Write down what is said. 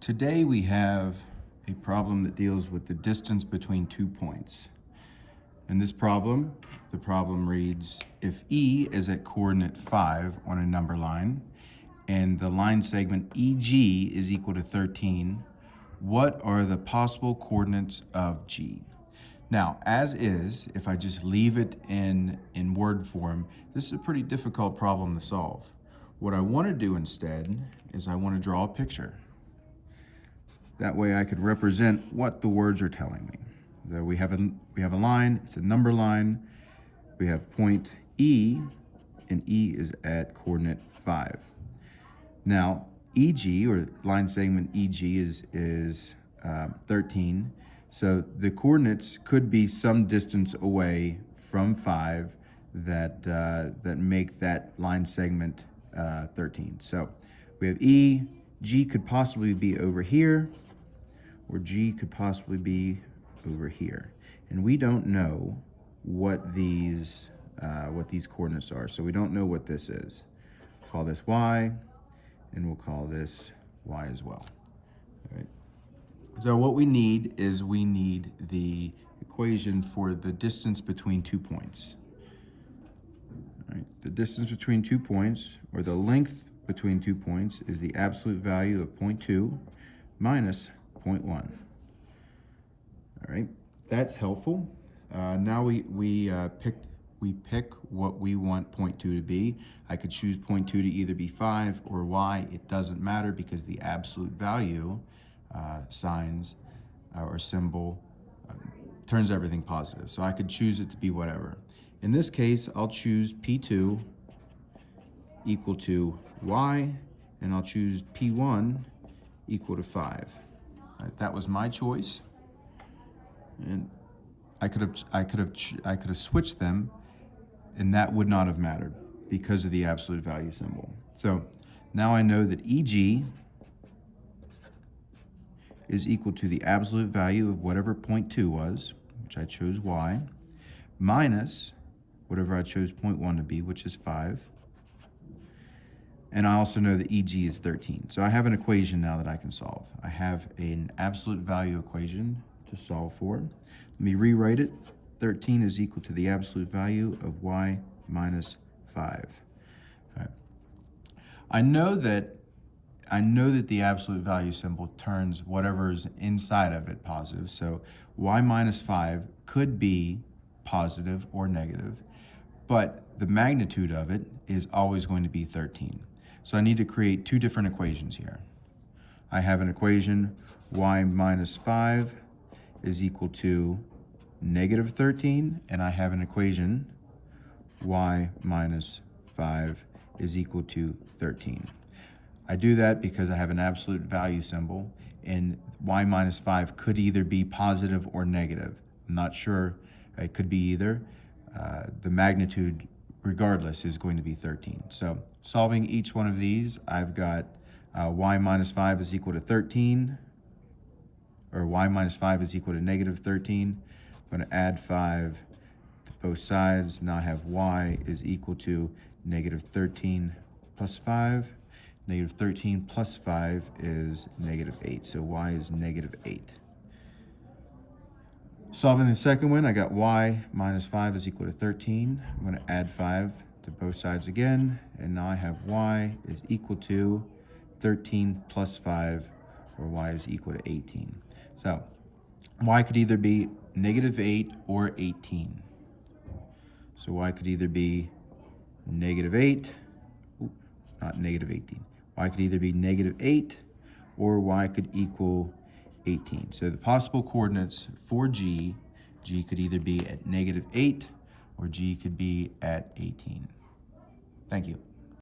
Today we have a problem that deals with the distance between 2 points. In this problem, the problem reads, if E is at coordinate 5 on a number line, and the line segment EG is equal to 13, what are the possible coordinates of G? Now, as is, if I just leave it in word form, this is a pretty difficult problem to solve. What I want to do instead is I want to draw a picture. That way I could represent what the words are telling me. So we have a line, it's a number line. We have point E, and E is at coordinate 5. Now, EG, or line segment EG, is 13. So the coordinates could be some distance away from 5 that make that line segment 13. So we have E, G could possibly be over here, or G could possibly be over here. And we don't know what these coordinates are. So we don't know what this is. We'll call this Y, and we'll call this Y as well. All right. So what we need is the equation for the distance between 2 points. All right. The distance between 2 points, or the length between 2 points, is the absolute value of 0.2 minus 0.1. All right, that's helpful. Now we pick what we want 0.2 to be. I could choose 0.2 to either be 5 or Y. It doesn't matter because the absolute value signs or symbol turns everything positive. So I could choose it to be whatever. In this case, I'll choose P2 equal to Y, and I'll choose P1 equal to 5. Right, that was my choice, and I could have switched them, and that would not have mattered because of the absolute value symbol. So now I know that EG is equal to the absolute value of whatever 0.2 was, which I chose Y, minus whatever I chose 0.1 to be, which is 5. And I also know that EG is 13. So I have an equation now that I can solve. I have an absolute value equation to solve for. Let me rewrite it. 13 is equal to the absolute value of Y minus 5. All right. I know that the absolute value symbol turns whatever is inside of it positive. So Y minus 5 could be positive or negative, but the magnitude of it is always going to be 13. So I need to create two different equations here. I have an equation Y minus 5 is equal to negative 13, and I have an equation Y minus 5 is equal to 13. I do that because I have an absolute value symbol, and Y minus 5 could either be positive or negative. I'm not sure. It could be either. The magnitude, regardless, is going to be 13. So solving each one of these, I've got Y minus 5 is equal to 13, or Y minus 5 is equal to negative 13. I'm going to add 5 to both sides. Now I have Y is equal to negative 13 plus 5. Negative 13 plus 5 is negative 8. So Y is negative 8. Solving the second one, I got Y minus 5 is equal to 13. I'm going to add 5 to both sides again, and now I have Y is equal to 13 plus 5, or Y is equal to 18. So Y could either be negative 8 or 18. So Y could either be negative 8, not negative 18. Y could either be negative 8 or Y could equal 18. So the possible coordinates for G could either be at negative 8 or G could be at 18. Thank you.